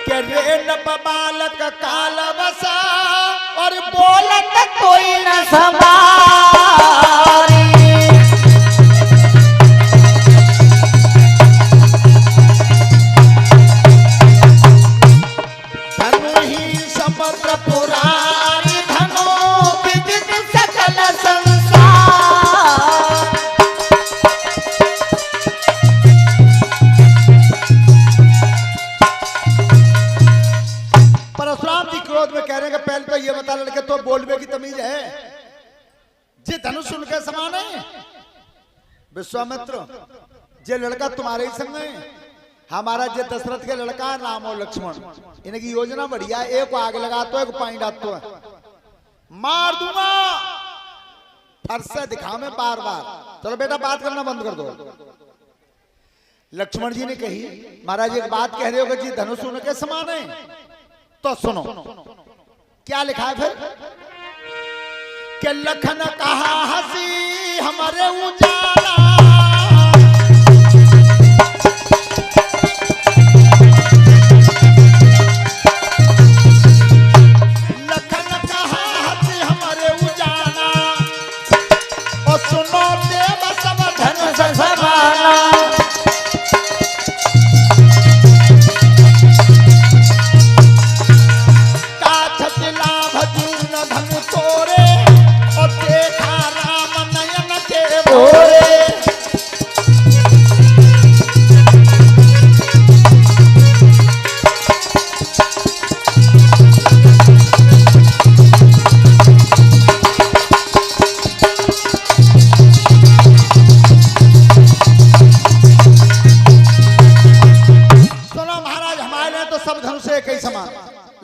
कि रे नब बालक काल बसा और बोलत कोई न संभारी। धनु ही समुद्र पुरारी, धनु विदित सकल संसार। परशुराम जी क्रोध में कह रहे हैं कि पहले तो ये बता लड़के, तो बोलने की तमीज है? जे धनुष उनके समान है। विश्वामित्र, जे लड़का तुम्हारे ही संग है। हमारा जे दशरथ के लड़का है राम और लक्ष्मण, इनकी योजना बढ़िया है। एक को आग लगाते हो, एक पानी डालते हो, मार दूंगा, फर्श से दिखा में बार बार। चलो बेटा बात करना बंद कर दो। लक्ष्मण जी ने कही, महाराज एक बात कह रहे हो कि जी धनुष उनके समान है, तो सुनो क्या लिखा है फिर कि लखन कहा हंसी हमारे उजाला, लखन कहा हंसी हमारे उजाला, और सुनो देव सब धन संभाला।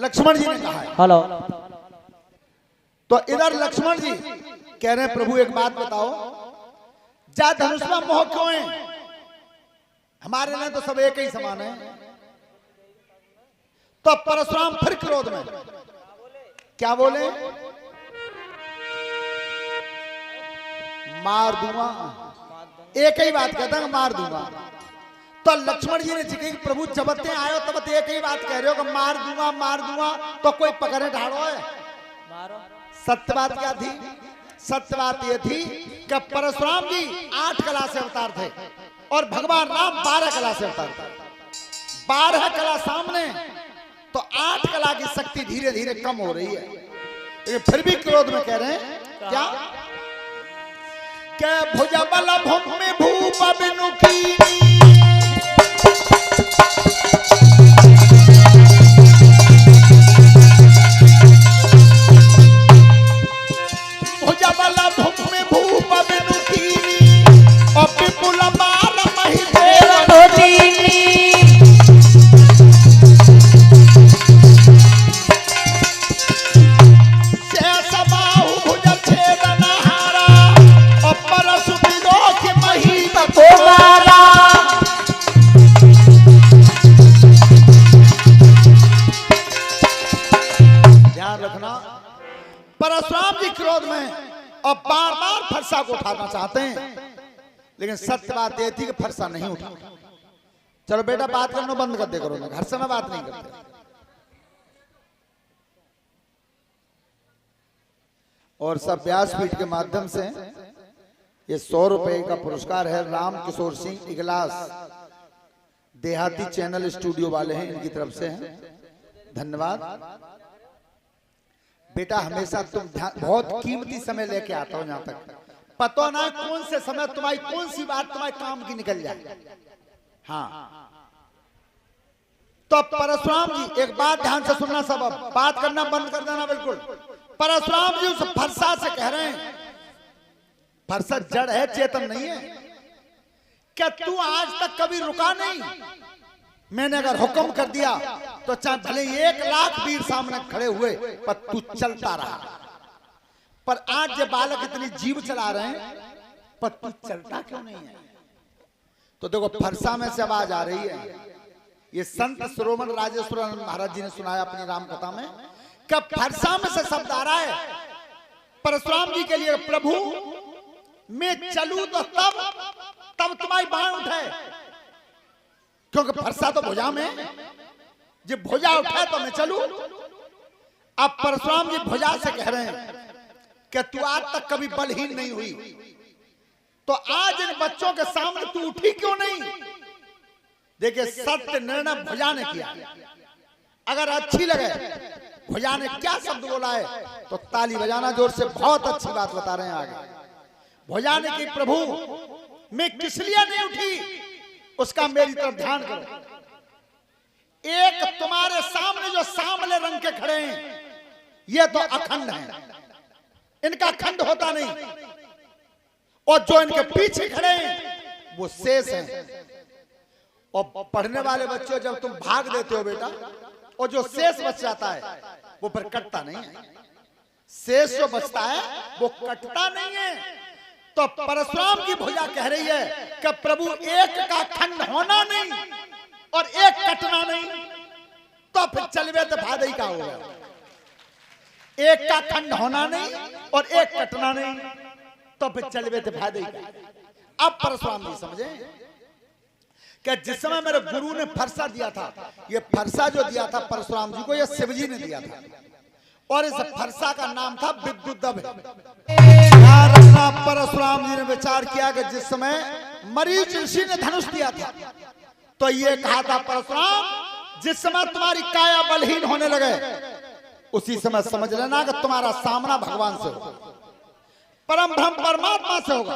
लक्ष्मण जी ने कहा है। हेलो, तो इधर लक्ष्मण जी कह रहे हैं प्रभु एक बात बताओ, जा धनुष में मोह क्यों है? हमारे लिए तो सब एक ही समान है। तो परशुराम फिर क्रोध में क्या बोले, मार दूंगा। एक ही बात कहता है मार दूंगा। तो लक्ष्मण जी ने कहा प्रभु जब ते आयो तब एक ही बात कह रहे हो कि मार दूंगा, तो कोई पकड़े ढाड़ो है? मारो। सत्य बात क्या थी? सत्य बात ये थी कि परशुराम जी 8 कला से अवतार थे और भगवान राम 12 कला से अवतार थे। 12 कला सामने तो 8 कला की शक्ति धीरे धीरे कम हो रही है। ये फिर भी क्रोध में कह रहे हैं क्या के भुजबल भूमि भूप बिनु कीनी, परशुराम जी क्रोध में और बार बार फरसा को उठाना चाहते हैं, लेकिन सत्य बात यह थी कि फरसा नहीं उठा। चलो बेटा बात करना बंद कर दे करो ना, घर से मैं बात नहीं करते। और सब व्यासपीठ के माध्यम से ये 100 रुपए का पुरस्कार है राम किशोर सिंह इगलास, देहाती चैनल स्टूडियो वाले हैं, इनकी तरफ से है। धन्यवाद बेटा, हमेशा तुम बहुत कीमती समय लेके आता हो यहाँ तक, पता ना कौन से समय तुम्हारी कौन सी बात तुम्हारे काम की निकल जाए। हाँ, तो परशुराम जी एक बात ध्यान से सुनना, सब अब बात करना बंद कर देना बिल्कुल। परशुराम जी उस फरसा से कह रहे हैं, फरसा जड़ है चेतन नहीं है। क्या तू आज तक कभी रुका नहीं? मैंने अगर हुक्म कर दिया तो चाहे भले 1 लाख वीर सामने खड़े हुए पर तू चलता रहा। पर आज जब बालक इतनी जीव चला रहे हैं पर तू चलता क्यों नहीं है? तो देखो फरसा में से आवाज आ रही है। ये संत श्रोमण राजेश्वर महाराज जी ने सुनाया अपनी राम कथा में, कब फरसा में से शब्द आ रहा है परशुराम जी के लिए, प्रभु मैं चलूं तो तब तुम्हारी बाण उठे, क्योंकि फरसा तो भुजा में, जब भुजा उठा तो मैं चलूं। अब परशुराम जी भुजा से कह रहे हैं कि तू आज तक कभी बलहीन नहीं हुई, तो आज इन बच्चों के सामने तू उठी क्यों नहीं? देखिए सत्य निर्णय भुजा ने किया। अगर अच्छी लगे भुजा ने क्या शब्द बोला है तो ताली बजाना जोर से, बहुत अच्छी बात बता रहे हैं आगे। भुजा ने की प्रभु मैं किस लिए नहीं उठी उसका मेरी तरफ ध्यान करो। एक तुम्हारे सामने जो सांवले रंग के खड़े हैं ये तो अखंड हैं, इनका खंड होता नहीं, और जो इनके पीछे खड़े हैं वो शेष हैं। और पढ़ने वाले बच्चों जब तुम भाग देते हो बेटा, और जो शेष बच जाता है वो फिर कटता नहीं है। शेष जो बचता है वो कटता नहीं है। तो परशुराम की भुजा कह रही है कि प्रभु एक का खंड होना नहीं और एक कटना नहीं। तो फिर चलवे तो भादई का होगा, एक का खंड होना नहीं और एक कटना नहीं, तो फिर चलवे तो भादई का। अब परशुराम जी समझे कि जिस समय मेरे गुरु ने फरसा दिया था, ये फरसा जो दिया था परशुराम जी को, ये शिव जी ने दिया था, और इस फरसा का नाम था विद्युदभ। परशुराम जी ने विचार किया कि जिस समय मरीच ऋषि ने धनुष दिया था, तो ये कहा था परशुराम जिस समय तुम्हारी काया बलहीन होने लगे, उसी समय समझ लेना कि तुम्हारा सामना भगवान से होगा, परम ब्रह्म परमात्मा से होगा।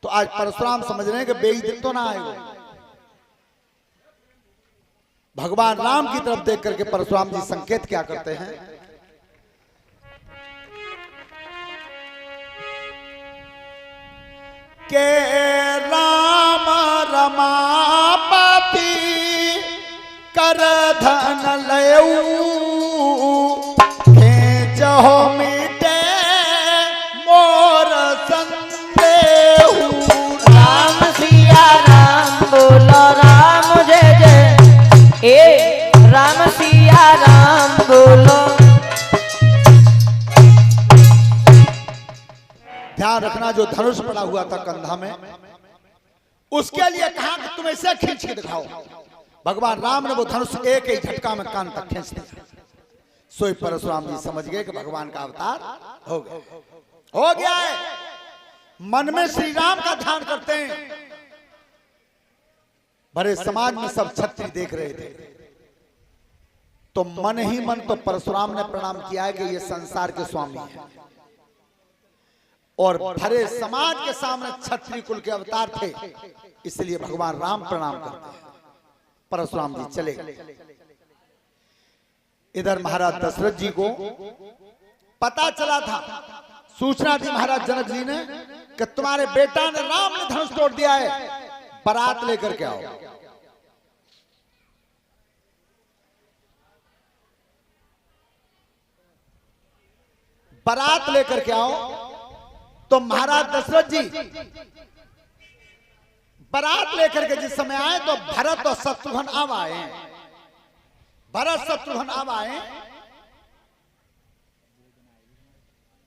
तो आज परशुराम समझ रहे हैं कि बेइज्जत तो ना आएगा। भगवान राम की तरफ देख करके परशुराम जी संकेत क्या करते हैं, के राम रमापति कर धन लयऊ खेचहो मिटे मोर संदेहू। राम सिया राम बोलो राम जय जय, ए राम सिया राम बोलो। ध्यान रखना, जो धनुष पड़ा हुआ था कंधा में, उसके लिए कहा कि तुम ऐसे खींच के दिखाओ। भगवान राम ने वो धनुष एक ही झटका में कान तक खींच दिया। सोई परशुराम जी समझ गए कि भगवान का अवतार हो गया है। मन में श्री राम का ध्यान करते हैं। बड़े समाज में सब छत्री देख रहे थे, तो मन ही मन तो परशुराम ने प्रणाम किया है कि ये संसार के स्वामी हैं, और भरे समाज के सामने क्षत्रिय कुल के अवतार थे, इसलिए भगवान राम प्रणाम करते हैं। परशुराम जी चले। इधर महाराज दशरथ जी को पता चला था, सूचना दी महाराज जनक जी ने कि तुम्हारे बेटा ने, राम ने धनुष तोड़ दिया है, बारात लेकर के आओ। बारात लेकर के आओ। तो महाराज दशरथ जी बारात लेकर के जिस समय आए, तो भरत और शत्रुघ्न अब आए। भरत शत्रुघ्न अब आए,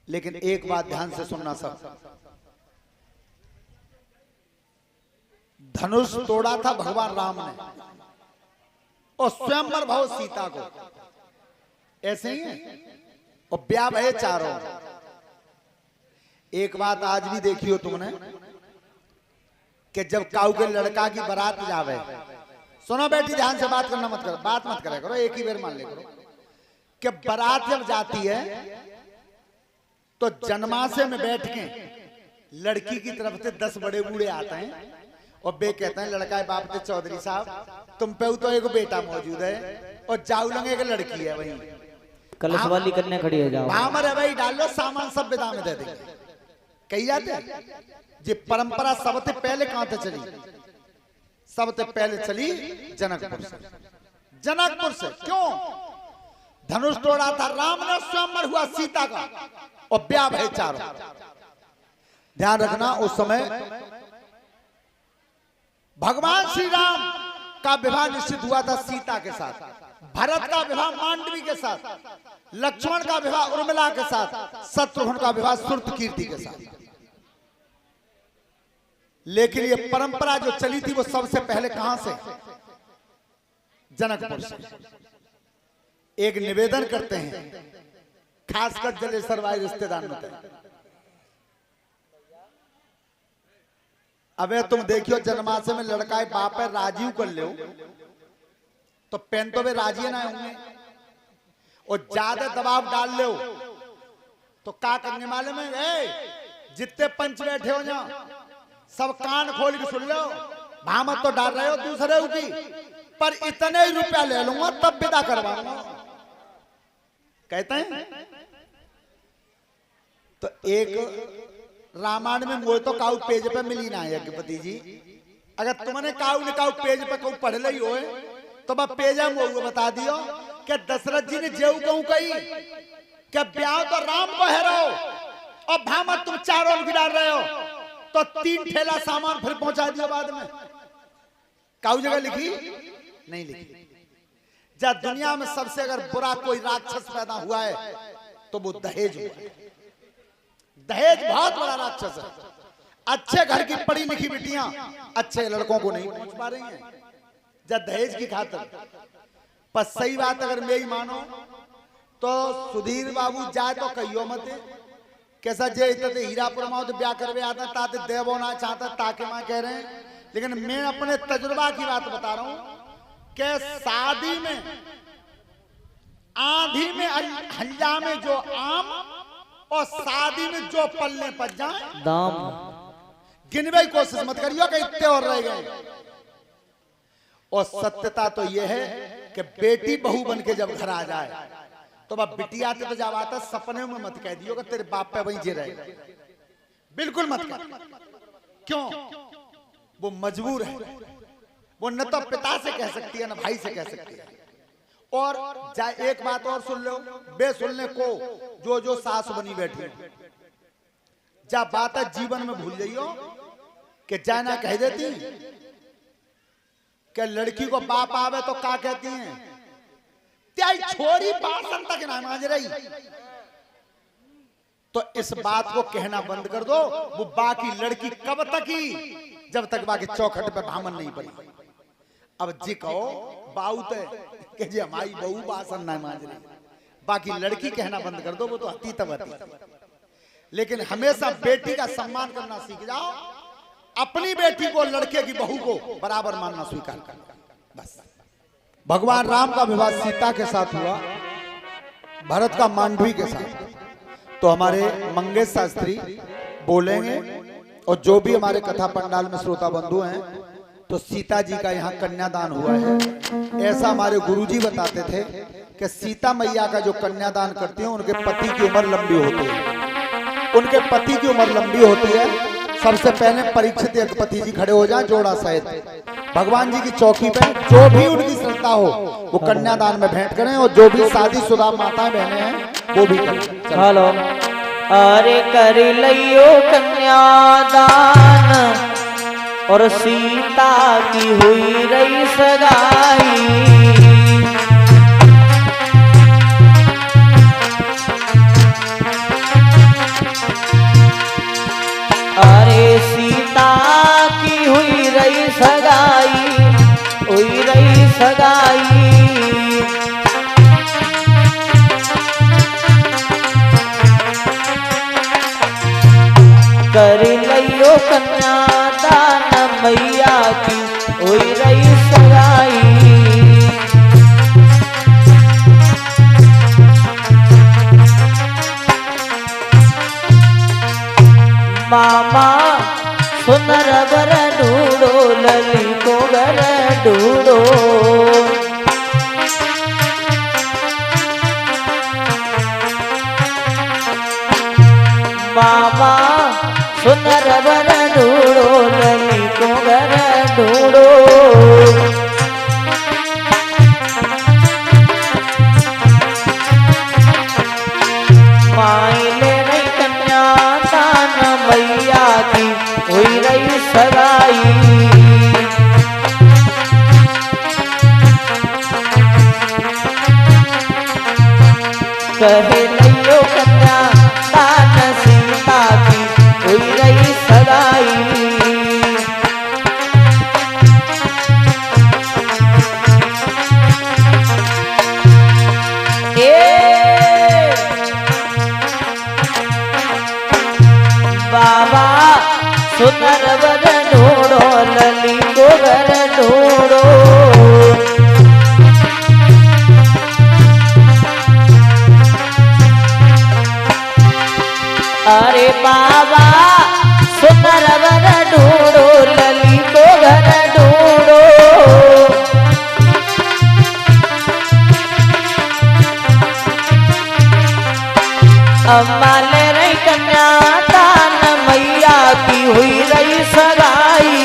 लेकिन एक बात ध्यान से सुनना सब, धनुष तोड़ा था भगवान राम ने, और स्वयंवर भाव सीता को, ऐसे ही है, और ब्याह भय चारों। एक बात आज भी देखी हो तुमने कि जब काऊ के लड़का की बारात जावे, सुनो बेटी ध्यान से बात करना मत करो, बात मत करे करो, एक ही बार मान ले करो कि बारात जब जाती है तो जनमासे में बैठ के लड़की की तरफ से 10 बड़े बूढ़े आते हैं और बे कहते हैं लड़का है बाप के चौधरी साहब तुम पे तो एक बेटा मौजूद है और जाऊ लंगे की लड़की है, वही कलश वाली कन्या खड़ी है, जाओ भामर है भाई, डाल लो सामान सब विदा में दे देंगे। कही जाते ये परंपरा सबसे पहले कहां से चली? सबसे पहले चली जनकपुर से। जनकपुर से क्यों? धनुष तोड़ा था राम ने, स्वयंवर हुआ सीता का, और ब्याह भय चारों। ध्यान रखना उस समय भगवान श्री राम का विवाह निश्चित हुआ था सीता के साथ, भरत का विवाह मांडवी के साथ, लक्ष्मण का विवाह उर्मिला के साथ, शत्रुघ्न का विवाह श्रुतकीर्ति के साथ। लेकिन ये परंपरा जो चली थी वो सबसे पहले कहां से? जनकपुर से। एक निवेदन करते हैं खासकर जलेसर भाई रिश्तेदार में, अबे तुम देखियो जन्माशय में लड़का है बाप है राजीव कर लो तो पेन तो वे राजी ना होंगे, और ज्यादा दबाव डाल लो तो क्या करने वाले में? जितने पंच बैठे हो जाओ सब कान खोल के सुन लो, भामत तो डाल रहे हो दूसरे की, पर इतने ही रुपया ले लूंगा तब विदा करवाऊंगा, कहते हैं। तो एक रामायण में वो तो काउ पेज पे मिली ना यज्ञपति जी, अगर तुमने काउ ने काउ पेज पे कहूं पढ़ ली हो तो मैं पेजा मुझे बता दियो कि दशरथ जी ने जेऊ कहूं कही कि ब्याह तो राम को है रहो और भामत तुम चारों की डाल रहे हो, तो 3 ठेला सामान फिर पहुंचा दिया बाद में। काउ जगह लिखी नहीं लिखी। जब दुनिया में सबसे अगर बुरा कोई राक्षस पैदा हुआ है तो वो दहेज हुआ। दहेज बहुत बड़ा राक्षस है। अच्छे घर की पढ़ी लिखी बिटियां अच्छे लड़कों को नहीं पहुंच पा रही हैं जब दहेज की खातिर। पर सही बात अगर मेरी मानो तो सुधीर बाबू जाए तो कहियो मत कैसा जे इतने हीरापुर में तो ब्याह करवे आता ताते देवो ना चाहता ताके मां कह रहे हैं। लेकिन मैं अपने तजुर्बा की बात बता रहा हूं कि शादी में आंधी में हंजा में जो आम और शादी में जो पल्ले पर जाए दाम गिनवे की कोशिश मत करियो कि इतने और रह गए। और सत्यता तो यह है कि बेटी बहू बन के जब घर आ जाए तो वह बिटिया तो जब आता सपने में मत कह दियो कि तेरे बाप पे वहीं जे रहे। बिल्कुल मत कह। क्यों? वो मजबूर है। वो न तो पिता से कह सकती है न भाई से कह सकती है। और जाए एक बात और सुन लो बे सुनने को जो जो सास बनी बैठी जब बात जीवन में भूल जाइयो कि जाना कह देती कि लड़की को बाप आवे तो क्या कहती हैं त्याई छोरी बासन तक ना मांझ रही। तो इस बात को कहना बंद कर दो। वो बाकी लड़की कब तक ही जब तक बाकी चौखट पे भामन नहीं पड़ी। अब जी कहो बाऊ ते कि जी हमारी बहू बासन ना मांझ रही। बाकी लड़की कहना बंद कर दो वो तो अति तब अति। लेकिन हमेशा बेटी का सम्मान करना सीख जाओ। अपनी बेटी को लड़के की बहू को बराबर मानना स्वीकार करना। बस भगवान राम का विवाह सीता के साथ हुआ, भरत का मांडवी के साथ। तो हमारे मंगेश शास्त्री बोलेंगे और जो भी हमारे कथा पंडाल में श्रोता बंधु हैं तो सीता जी का यहाँ कन्यादान हुआ है। ऐसा हमारे गुरुजी बताते थे कि सीता मैया का जो कन्यादान करती हैं उनके पति की उम्र लंबी होती है। उनके पति की उम्र लंबी होती है। सबसे पहले परीक्षित यज्ञपति जी खड़े हो जाएं जोड़ा सहित भगवान जी की चौकी पे। जो भी उनकी श्रद्धा हो वो कन्यादान में भेंट करें और जो भी शादीशुदा माताएं बहनें हैं वो भी करें। हेलो अरे कर लियो कन्यादान और सीता की हुई रही सगाई। अरे सीता की हुई रही सगाई, हुई रही सगाई। कर लियो कन्यादान मैया की हुई रही सगाई। मामा सुनर बर ढूंढो लली को घर ढूंढो। मामा सुनर बर ढूंढो लली को घर ढूंढो। माइले नहीं कन्यादान मैया की हुई रही सगाई। कहे लियो कन्यादान सीता की हुई रही सगाई। बाबा सुनर वर ढूंढो लली को घर ढूंढो। अरे बाबा सुनर वर ढूंढो लली को घर ढूंढो। अम्मा ले रही कन्यादान मैया की हुई रही सगाई।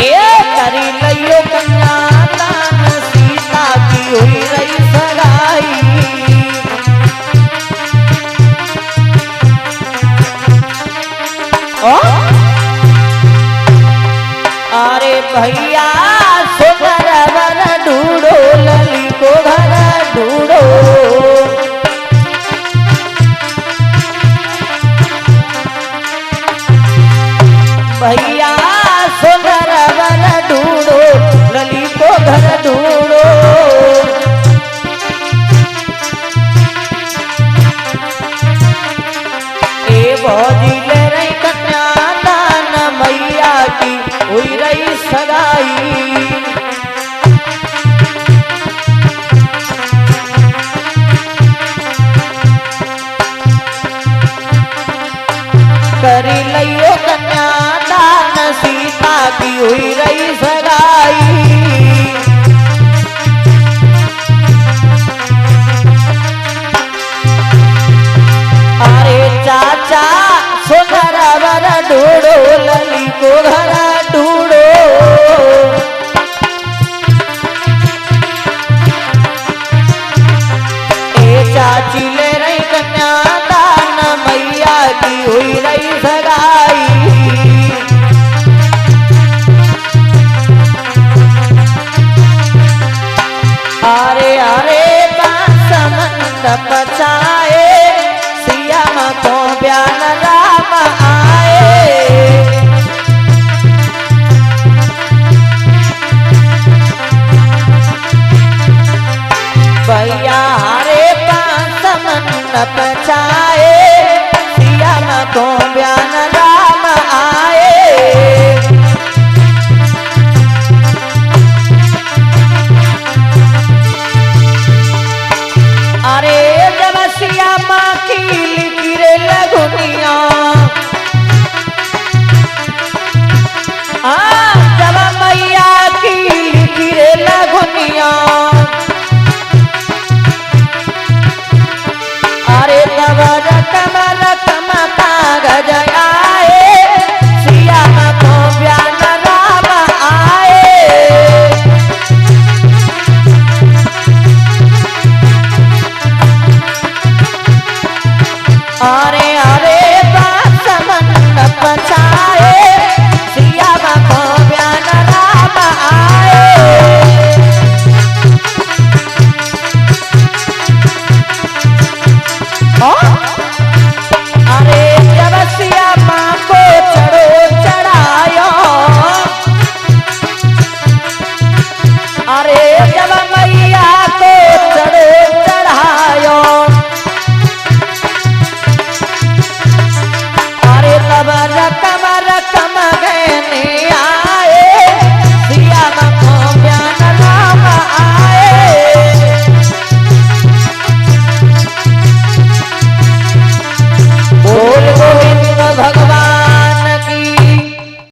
ए करी लियो कन्यादान सीता की हुई रही सगाई। ओ सगाई। करी लियो कन्यादान सीता की हुई रही सगाई। अरे चाचा सुंदर वर ढूंढो लली को घर ढूंढो। ए चाची ले रही कन्यादान मैया की हुई रही सगाई। अरे अरे बांस मंडप छाए सियाम को ब्यान राम आए। भैया हरे बांस मंडप छाए